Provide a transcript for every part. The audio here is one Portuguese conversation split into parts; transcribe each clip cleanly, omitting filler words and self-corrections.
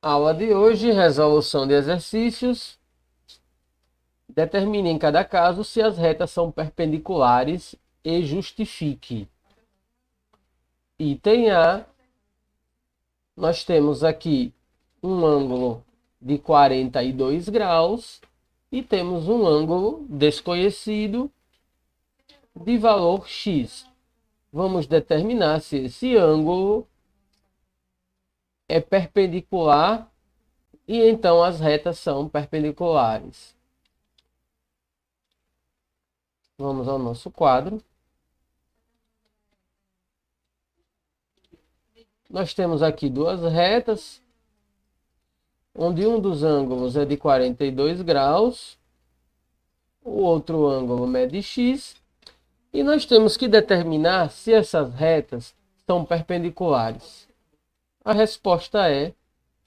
Aula de hoje, resolução de exercícios. Determine em cada caso se as retas são perpendiculares e justifique. Item A, nós temos aqui um ângulo de 42 graus e temos um ângulo desconhecido de valor x. Vamos determinar se esse ângulo é perpendicular e então as retas são perpendiculares. Vamos ao nosso quadro. Nós temos aqui duas retas, onde um dos ângulos é de 42 graus, o outro ângulo mede x, e nós temos que determinar se essas retas são perpendiculares. A resposta é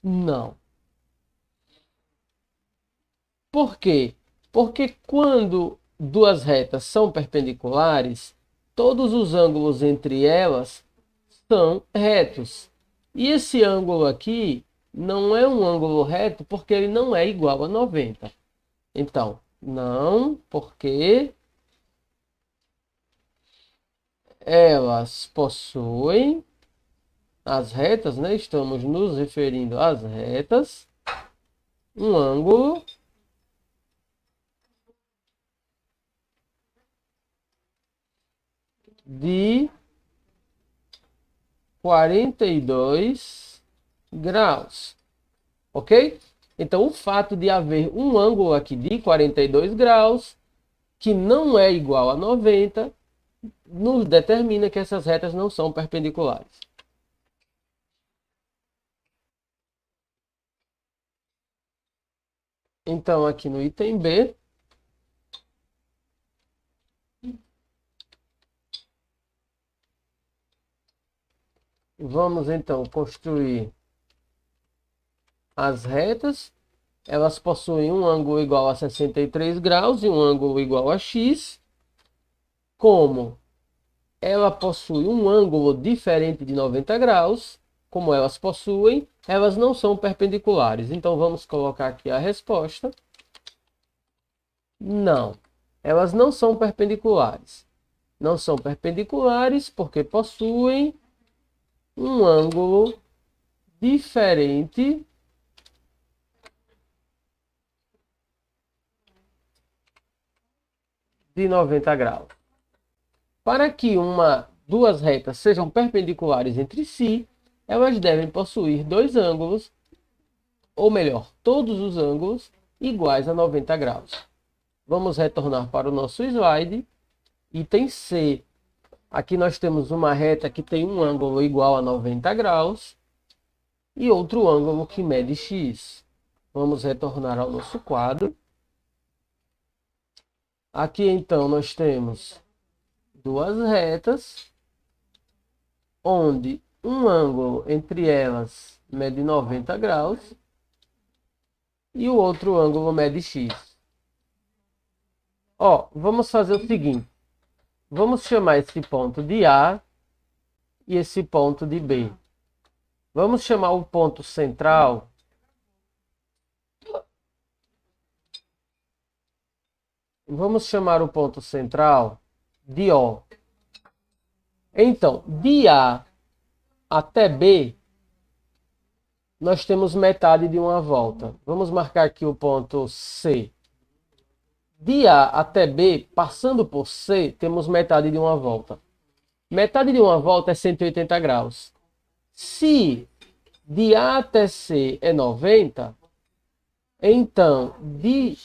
não. Por quê? Porque quando duas retas são perpendiculares, todos os ângulos entre elas são retos. E esse ângulo aqui não é um ângulo reto porque ele não é igual a 90. Então, não, porque elas possuem as retas, né? Estamos nos referindo às retas, um ângulo de 42 graus, ok? Então, o fato de haver um ângulo aqui de 42 graus, que não é igual a 90, nos determina que essas retas não são perpendiculares. Então, aqui no item B, vamos então construir as retas. Elas possuem um ângulo igual a 63 graus e um ângulo igual a x. Como ela possui um ângulo diferente de 90 graus, como elas possuem, elas não são perpendiculares. Então, vamos colocar aqui a resposta. Não, elas não são perpendiculares. Não são perpendiculares porque possuem um ângulo diferente de 90 graus. Para que duas retas sejam perpendiculares entre si, elas devem possuir dois ângulos, ou melhor, todos os ângulos iguais a 90 graus. Vamos retornar para o nosso slide. Item C. Aqui nós temos uma reta que tem um ângulo igual a 90 graus e outro ângulo que mede x. Vamos retornar ao nosso quadro. Aqui então nós temos duas retas, onde um ângulo entre elas mede 90 graus e o outro ângulo mede x. Vamos fazer o seguinte. Vamos chamar esse ponto de A e esse ponto de B. Vamos chamar o ponto central de O. Então, de A até B, nós temos metade de uma volta. Vamos marcar aqui o ponto C. De A até B, passando por C, temos metade de uma volta. Metade de uma volta é 180 graus. Se de A até C é 90, então de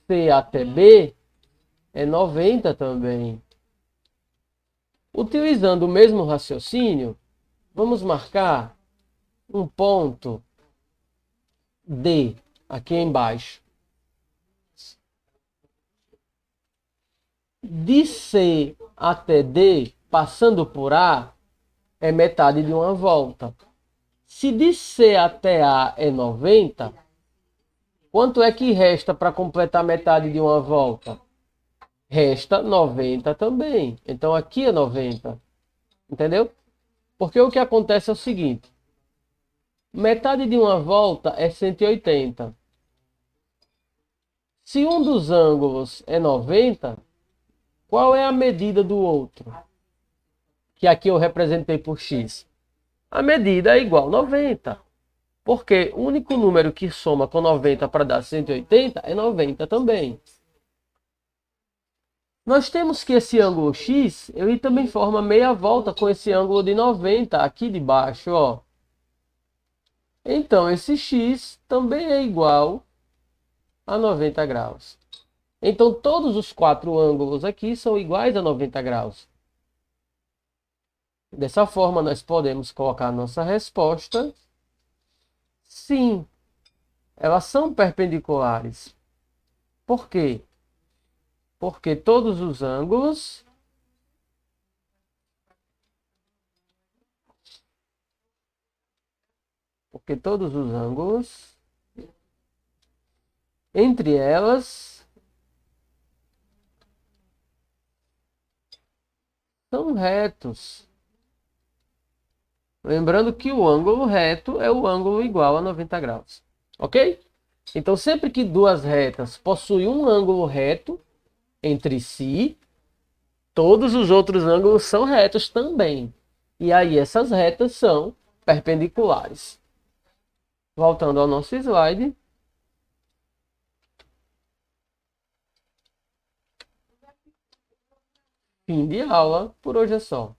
C até B é 90 também. Utilizando o mesmo raciocínio, vamos marcar um ponto D aqui embaixo. De C até D, passando por A, é metade de uma volta. Se de C até A é 90, quanto é que resta para completar metade de uma volta? Resta 90 também. Então, aqui é 90. Entendeu? Porque o que acontece é o seguinte. Metade de uma volta é 180. Se um dos ângulos é 90, qual é a medida do outro? Que aqui eu representei por x. A medida é igual a 90. Porque o único número que soma com 90 para dar 180 é 90 também. Nós temos que esse ângulo x, ele também forma meia volta com esse ângulo de 90 aqui de baixo, ó. Então, esse x também é igual a 90 graus. Então, todos os quatro ângulos aqui são iguais a 90 graus. Dessa forma, nós podemos colocar a nossa resposta. Sim, elas são perpendiculares. Por quê? Porque todos os ângulos entre elas são retos. Lembrando que o ângulo reto é o ângulo igual a 90 graus. Ok? Então, sempre que duas retas possuem um ângulo reto entre si, todos os outros ângulos são retos também. E aí, essas retas são perpendiculares. Voltando ao nosso slide. Fim de aula. Por hoje é só.